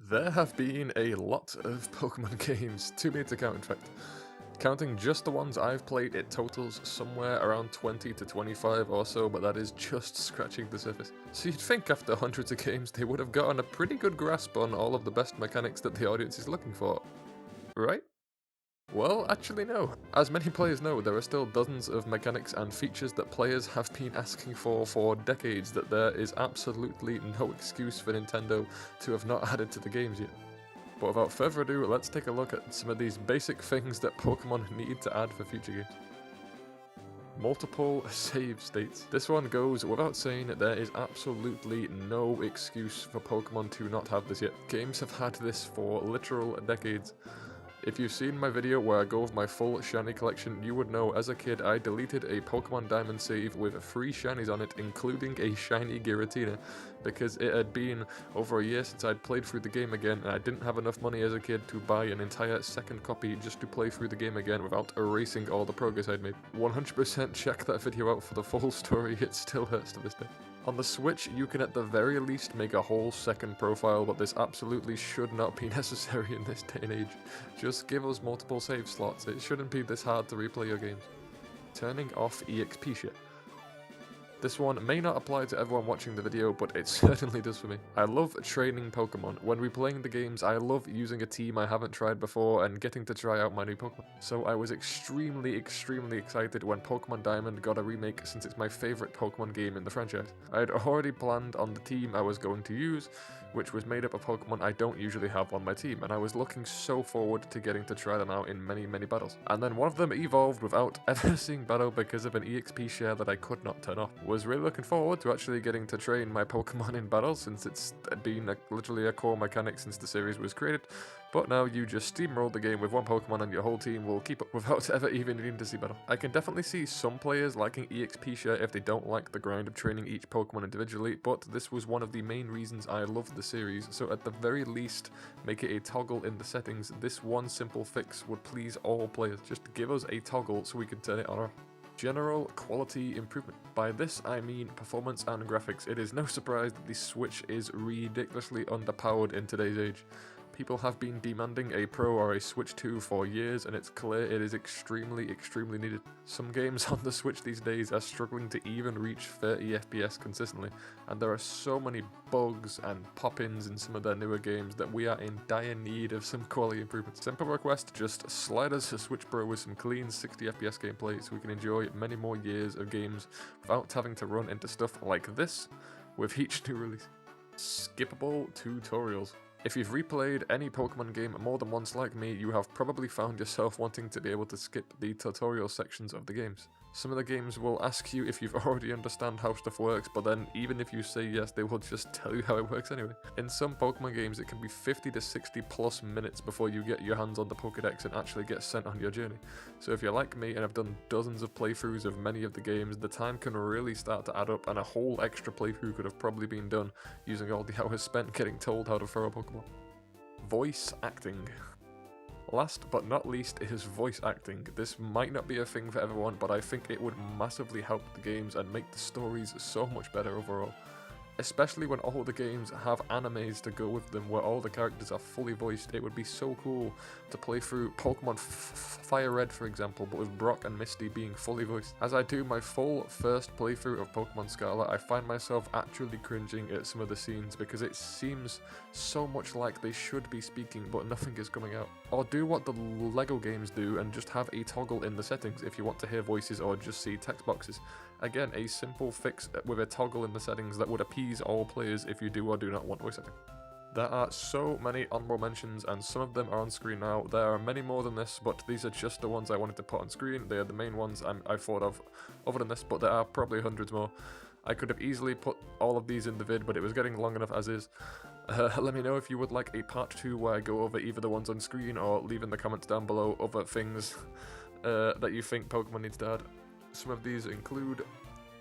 There have been a lot of Pokemon games, too many to count in fact. Counting just the ones I've played, it totals somewhere around 20 to 25 or so, but that is just scratching the surface. So you'd think after hundreds of games they would have gotten a pretty good grasp on all of the best mechanics that the audience is looking for, right? Well, actually no. As many players know, there are still dozens of mechanics and features that players have been asking for decades that there is absolutely no excuse for Nintendo to have not added to the games yet. But without further ado, let's take a look at some of these basic things that Pokemon need to add for future games. Multiple save states. This one goes without saying that there is absolutely no excuse for Pokemon to not have this yet. Games have had this for literal decades. If you've seen my video where I go with my full shiny collection, you would know as a kid I deleted a Pokemon Diamond save with 3 shinies on it, including a shiny Giratina, because it had been over a year since I'd played through the game again and I didn't have enough money as a kid to buy an entire second copy just to play through the game again without erasing all the progress I'd made. 100% check that video out for the full story, it still hurts to this day. On the Switch, you can at the very least make a whole second profile, but this absolutely should not be necessary in this day and age. Just give us multiple save slots, it shouldn't be this hard to replay your games. Turning off EXP Share. This one may not apply to everyone watching the video, but it certainly does for me. I love training Pokemon. When replaying the games, I love using a team I haven't tried before and getting to try out my new Pokemon. So I was extremely excited when Pokemon Diamond got a remake since it's my favourite Pokemon game in the franchise. I had already planned on the team I was going to use, which was made up of Pokemon I don't usually have on my team, and I was looking so forward to getting to try them out in many battles. And then one of them evolved without ever seeing battle because of an EXP share that I could not turn off. Was really looking forward to actually getting to train my Pokemon in battle since it's been literally a core mechanic since the series was created, but now you just steamroll the game with one Pokemon and your whole team will keep up without ever even needing to see battle. I can definitely see some players liking EXP share if they don't like the grind of training each Pokemon individually, but this was one of the main reasons I loved the series, so at the very least make it a toggle in the settings. This one simple fix would please all players. Just give us a toggle so we can turn it on or off. General quality improvement. By this I mean performance and graphics. It is no surprise that the Switch is ridiculously underpowered in today's age. People have been demanding a Pro or a Switch 2 for years, and it's clear it is extremely needed. Some games on the Switch these days are struggling to even reach 30 FPS consistently, and there are so many bugs and pop-ins in some of their newer games that we are in dire need of some quality improvements. Simple request, just slide us a Switch Pro with some clean 60 FPS gameplay so we can enjoy many more years of games without having to run into stuff like this with each new release. Skippable Tutorials. If you've replayed any Pokemon game more than once like me, you have probably found yourself wanting to be able to skip the tutorial sections of the games. Some of the games will ask you if you've already understand how stuff works, but then even if you say yes, they will just tell you how it works anyway. In some Pokemon games, it can be 50 to 60 plus minutes before you get your hands on the Pokédex and actually get sent on your journey. So if you're like me and have done dozens of playthroughs of many of the games, the time can really start to add up, and a whole extra playthrough could have probably been done using all the hours spent getting told how to throw a Pokemon. Voice acting. Last but not least is voice acting. This might not be a thing for everyone, but I think it would massively help the games and make the stories so much better overall. Especially when all the games have animes to go with them where all the characters are fully voiced. It would be so cool to play through Pokemon Fire Red, for example, but with Brock and Misty being fully voiced. As I do my full first playthrough of Pokemon Scarlet, I find myself actually cringing at some of the scenes because it seems so much like they should be speaking but nothing is coming out. Or do what the LEGO games do and just have a toggle in the settings if you want to hear voices or just see text boxes. Again, a simple fix with a toggle in the settings that would appease all players if you do or do not want voice acting. There are so many honourable mentions and some of them are on screen now. There are many more than this, but these are just the ones I wanted to put on screen. They are the main ones I thought of other than this, but there are probably hundreds more. I could have easily put all of these in the vid, but it was getting long enough as is. Let me know if you would like a part 2 where I go over either the ones on screen or leave in the comments down below other things that you think Pokemon needs to add. Some of these include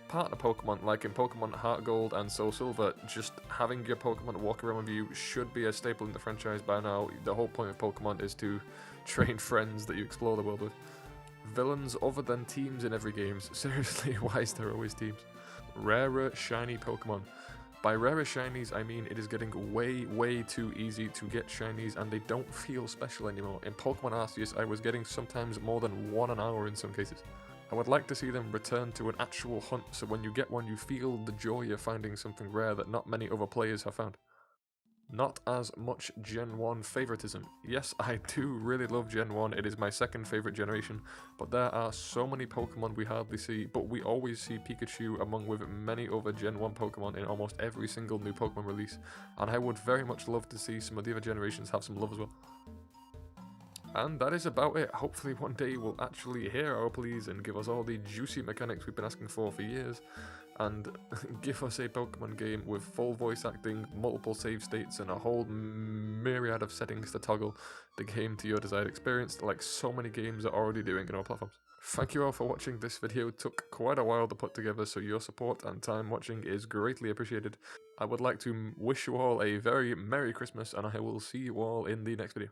partner Pokemon, like in Pokemon Heart Gold and Soul Silver. Just having your Pokemon walk around with you should be a staple in the franchise by now. The whole point of Pokemon is to train friends that you explore the world with. Villains other than teams in every game. Seriously, why is there always teams? Rarer shiny Pokemon. By rarest shinies, I mean it is getting way too easy to get shinies and they don't feel special anymore. In Pokemon Arceus, I was getting sometimes more than 1 an hour in some cases. I would like to see them return to an actual hunt, so when you get one you feel the joy of finding something rare that not many other players have found. Not as much Gen 1 favoritism. Yes, I do really love Gen 1, it is my second favorite generation, but there are so many Pokemon we hardly see, but we always see Pikachu among with many other Gen 1 Pokemon in almost every single new Pokemon release, and I would very much love to see some of the other generations have some love as well. And that is about it. Hopefully one day we'll actually hear our pleas and give us all the juicy mechanics we've been asking for years, and give us a Pokemon game with full voice acting, multiple save states, and a whole myriad of settings to toggle the game to your desired experience, like so many games are already doing on our platforms. Thank you all for watching. This video took quite a while to put together, so your support and time watching is greatly appreciated. I would like to wish you all a very Merry Christmas, and I will see you all in the next video.